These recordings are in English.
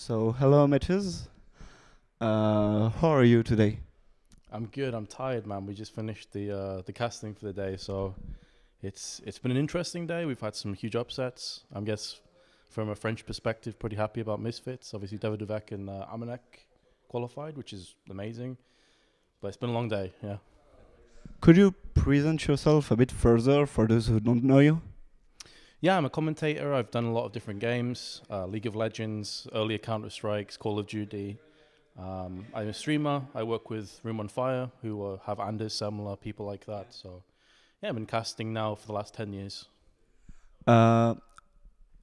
So, hello, Metuz. How are you today? I'm good. I'm tired, man. We just finished the casting for the day, so it's been an interesting day. We've had some huge upsets. I guess from a French perspective, pretty happy about Misfits. Obviously, Davidovec and Amanek qualified, which is amazing. But it's been a long day. Yeah. Could you present yourself a bit further for those who don't know you? Yeah, I'm a commentator. I've done a lot of different games, League of Legends, earlier Counter-Strikes, Call of Duty. I'm a streamer. I work with Room on Fire, who have Anders, Semler, people like that. So, yeah, I've been casting now for the last 10 years. Uh,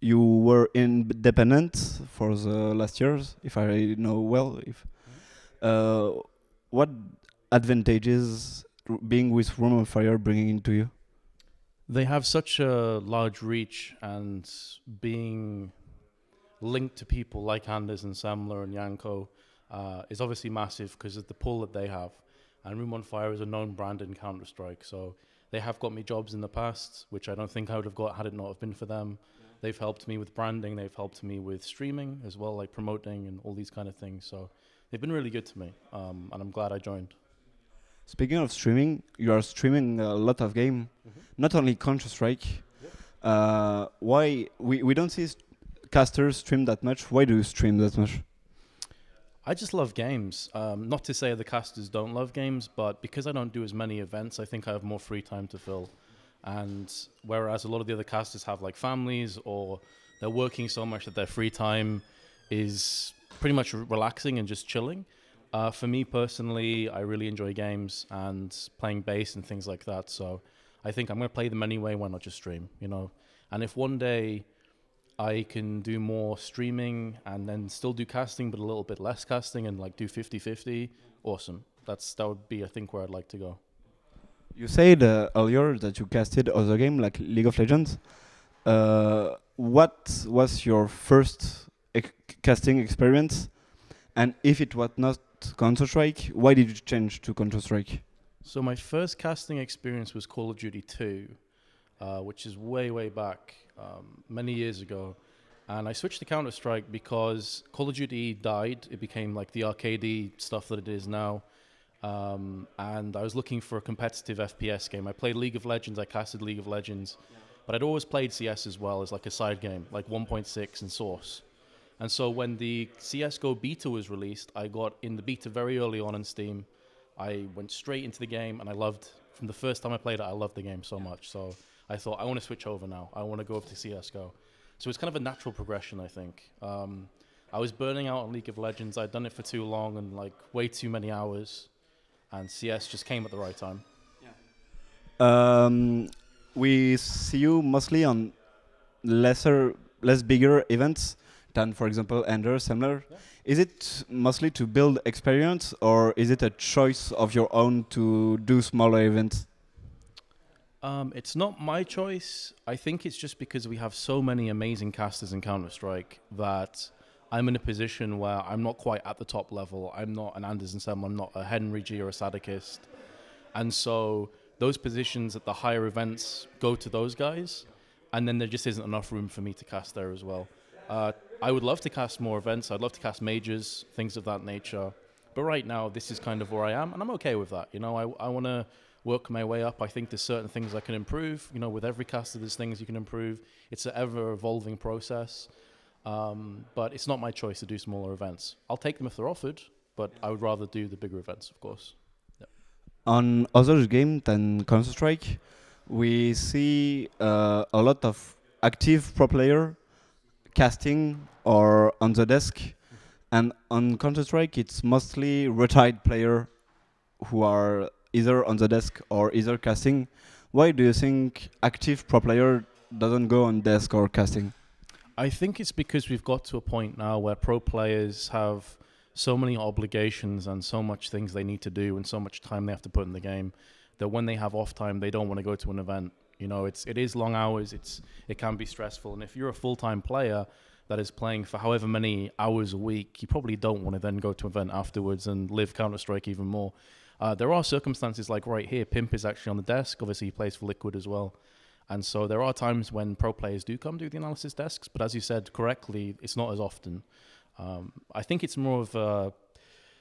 you were independent for the last years, if I know well. If what advantages being with Room on Fire bringing into you? They have such a large reach, and being linked to people like Anders and Samler and Yanko is obviously massive because of the pull that they have. And Room on Fire is a known brand in Counter-Strike, so they have got me jobs in the past, which I don't think I would have got had it not have been for them. Yeah. They've helped me with branding, they've helped me with streaming as well, like promoting and all these kind of things. So they've been really good to me, and I'm glad I joined. Speaking of streaming, you are streaming a lot of game, not only Counter-Strike. Why we don't see casters stream that much? Why do you stream that much? I just love games. Not to say the casters don't love games, but because I don't do as many events, I think I have more free time to fill. And whereas a lot of the other casters have like families, or they're working so much that their free time is pretty much relaxing and just chilling. For me personally, I really enjoy games and playing bass and things like that. So I think I'm going to play them anyway. Why not just stream, you know? And if one day I can do more streaming and then still do casting, but a little bit less casting and like do 50-50, awesome. That would be, I think, where I'd like to go. You said earlier that you casted other game like League of Legends. What was your first casting experience? And if it was not Counter-Strike, why did you change to Counter-Strike? So my first casting experience was Call of Duty 2, which is way, way back, many years ago. And I switched to Counter-Strike because Call of Duty died. It became like the arcadey stuff that it is now. And I was looking for a competitive FPS game. I played League of Legends, I casted League of Legends. But I'd always played CS as well as like a side game, like 1.6 and Source. And so when the CSGO beta was released, I got in the beta very early on Steam. I went straight into the game, and I loved, from the first time I played it, I loved the game so much. So I thought, I want to switch over now. I want to go over to CSGO. So it's kind of a natural progression, I think. I was burning out on League of Legends. I'd done it for too long and like way too many hours. And CS just came at the right time. Yeah. We see you mostly on less bigger events than, for example, Anders, Semler. Yeah. Is it mostly to build experience, or is it a choice of your own to do smaller events? It's not my choice. I think it's just because we have so many amazing casters in Counter-Strike that I'm in a position where I'm not quite at the top level. I'm not an Anders and Semler. I'm not a Henry G or a Sadikist. And so those positions at the higher events go to those guys, and then there just isn't enough room for me to cast there as well. I would love to cast more events. I'd love to cast majors, things of that nature. But right now, this is kind of where I am, and I'm okay with that. You know, I want to work my way up. I think there's certain things I can improve. You know, with every caster, there's things you can improve. It's an ever-evolving process. But it's not my choice to do smaller events. I'll take them if they're offered, but I would rather do the bigger events, of course. Yep. On other games than Counter-Strike, we see a lot of active pro player casting or on the desk, and on Counter-Strike it's mostly retired player who are either on the desk or either casting. Why do you think active pro player doesn't go on desk or casting? I think it's because we've got to a point now where pro players have so many obligations and so much things they need to do and so much time they have to put in the game that when they have off time, they don't want to go to an event. You know, it is long hours, it can be stressful. And if you're a full-time player that is playing for however many hours a week, you probably don't want to then go to an event afterwards and live Counter-Strike even more. There are circumstances like right here, Pimp is actually on the desk. Obviously, he plays for Liquid as well. And so there are times when pro players do come do the analysis desks, but as you said correctly, it's not as often. I think it's more of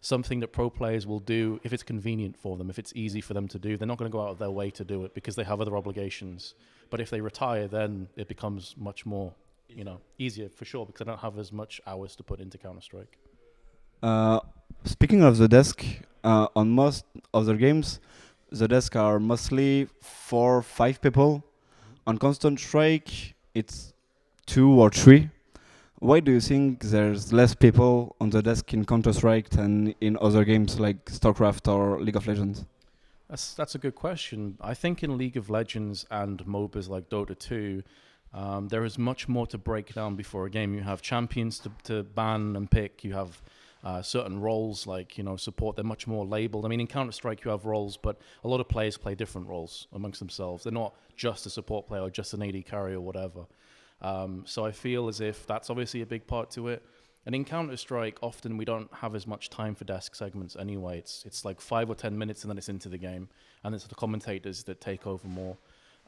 something that pro players will do if it's convenient for them, if it's easy for them to do. They're not going to go out of their way to do it because they have other obligations. But if they retire, then it becomes much more, easier for sure, because they don't have as much hours to put into Counter-Strike. Speaking of the desk, on most other games, the desk are mostly 4 or 5 people. On Counter-Strike, it's 2 or 3. Why do you think there's less people on the desk in Counter-Strike than in other games like StarCraft or League of Legends? That's a good question. I think in League of Legends and MOBAs like Dota 2, there is much more to break down before a game. You have champions to ban and pick. You have certain roles like, support. They're much more labeled. I mean, in Counter-Strike, you have roles, but a lot of players play different roles amongst themselves. They're not just a support player or just an AD carry or whatever. So I feel as if that's obviously a big part to it. And in Counter-Strike, often we don't have as much time for desk segments anyway. It's like 5 or 10 minutes and then it's into the game. And it's the commentators that take over more.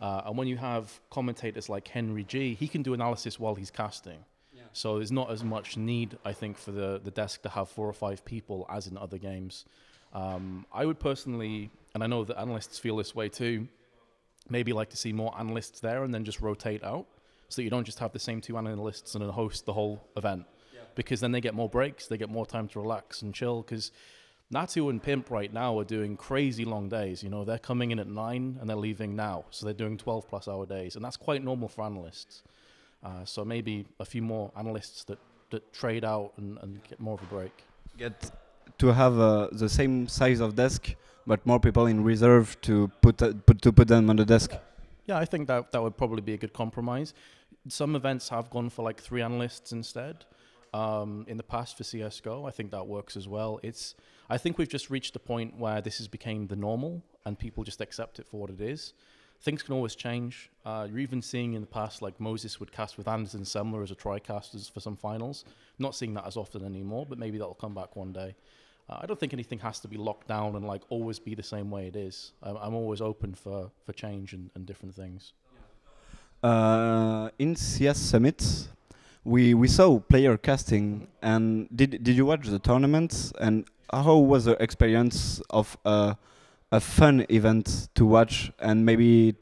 And when you have commentators like Henry G, he can do analysis while he's casting. Yeah. So there's not as much need, I think, for the desk to have 4 or 5 people as in other games. I would personally, and I know that analysts feel this way too, maybe like to see more analysts there and then just rotate out, so that you don't just have the same 2 analysts and a host the whole event. Yeah. Because then they get more breaks, they get more time to relax and chill, because Natu and Pimp right now are doing crazy long days. They're coming in at 9 and they're leaving now. So they're doing 12+ hour days. And that's quite normal for analysts. So maybe a few more analysts that trade out and get more of a break. Get to have the same size of desk, but more people in reserve to put them on the desk. Yeah, I think that would probably be a good compromise. Some events have gone for like 3 analysts instead. In the past for CSGO, I think that works as well. I think we've just reached a point where this has become the normal and people just accept it for what it is. Things can always change. You're even seeing in the past, like Moses would cast with Anderson Semler as a tri-casters for some finals. Not seeing that as often anymore, but maybe that'll come back one day. I don't think anything has to be locked down and like always be the same way it is. I'm always open for change and different things. In CS Summit, we saw player casting, and did you watch the tournaments? And how was the experience of a fun event to watch, and maybe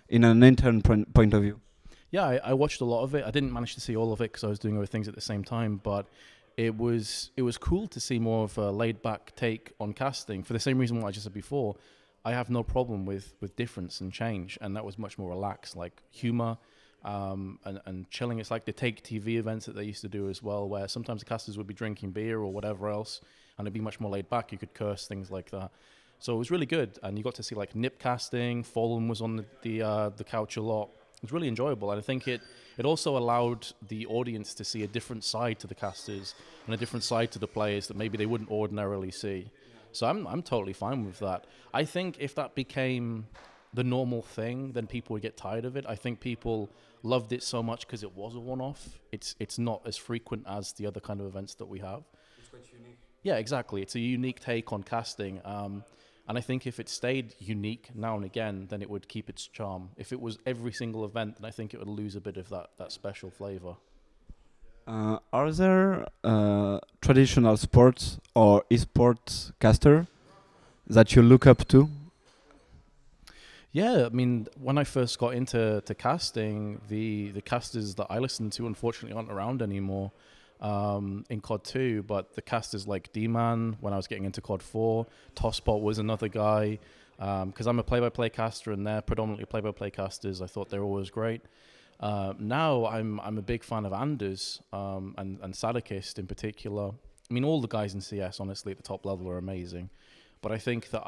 in an intern point of view? Yeah, I watched a lot of it. I didn't manage to see all of it because I was doing other things at the same time, but it was cool to see more of a laid-back take on casting. For the same reason what I just said before, I have no problem with difference and change, and that was much more relaxed, like humor. And chilling. It's like the Take TV events that they used to do as well, where sometimes the casters would be drinking beer or whatever else, and it'd be much more laid back. You could curse, things like that. So it was really good, and you got to see like nip casting. Fallen was on the couch a lot. It was really enjoyable, and I think it also allowed the audience to see a different side to the casters and a different side to the players that maybe they wouldn't ordinarily see. So I'm totally fine with that. I think if that became the normal thing, then people would get tired of it. I think people loved it so much because it was a one-off. It's not as frequent as the other kind of events that we have. It's quite unique. Yeah, exactly. It's a unique take on casting. And I think if it stayed unique now and again, then it would keep its charm. If it was every single event, then I think it would lose a bit of that special flavor. Are there traditional sports or esports caster that you look up to? Yeah, I mean, when I first got into casting, the casters that I listened to unfortunately aren't around anymore in COD 2, but the casters like D-Man, when I was getting into COD 4, Tosspot was another guy, because I'm a play-by-play caster and they're predominantly play-by-play casters. I thought they were always great. Now I'm a big fan of Anders and Sadakist in particular. I mean, all the guys in CS, honestly, at the top level are amazing, but I think that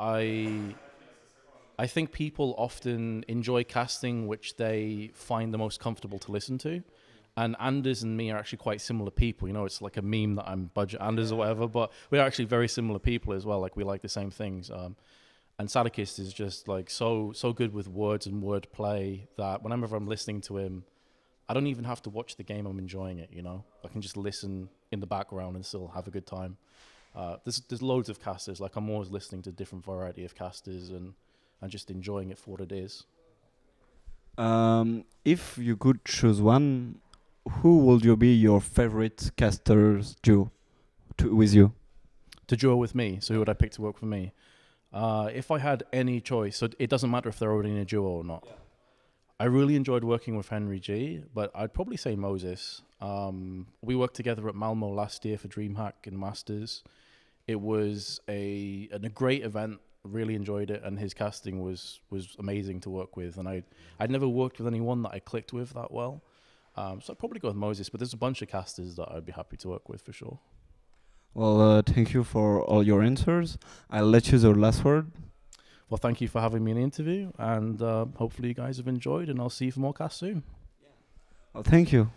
I think people often enjoy casting which they find the most comfortable to listen to. And Anders and me are actually quite similar people. It's like a meme that I'm Budget Anders or whatever, but we're actually very similar people as well. Like, we like the same things. And Sadakist is just like so good with words and wordplay that whenever I'm listening to him, I don't even have to watch the game. I'm enjoying it, I can just listen in the background and still have a good time. There's loads of casters. Like, I'm always listening to different variety of casters and just enjoying it for what it is. If you could choose one, who would you be your favorite casters duo with you? To duo with me, so who would I pick to work for me? If I had any choice, so it doesn't matter if they're already in a duo or not. Yeah. I really enjoyed working with Henry G, but I'd probably say Moses. We worked together at Malmo last year for DreamHack and Masters. It was a great event. Really enjoyed it, and his casting was amazing to work with. And I'd never worked with anyone that I clicked with that well. So I'd probably go with Moses, but there's a bunch of casters that I'd be happy to work with for sure. Well, thank you for all your answers. I'll let you the last word. Well, thank you for having me in the interview, and hopefully you guys have enjoyed, and I'll see you for more casts soon. Well, thank you.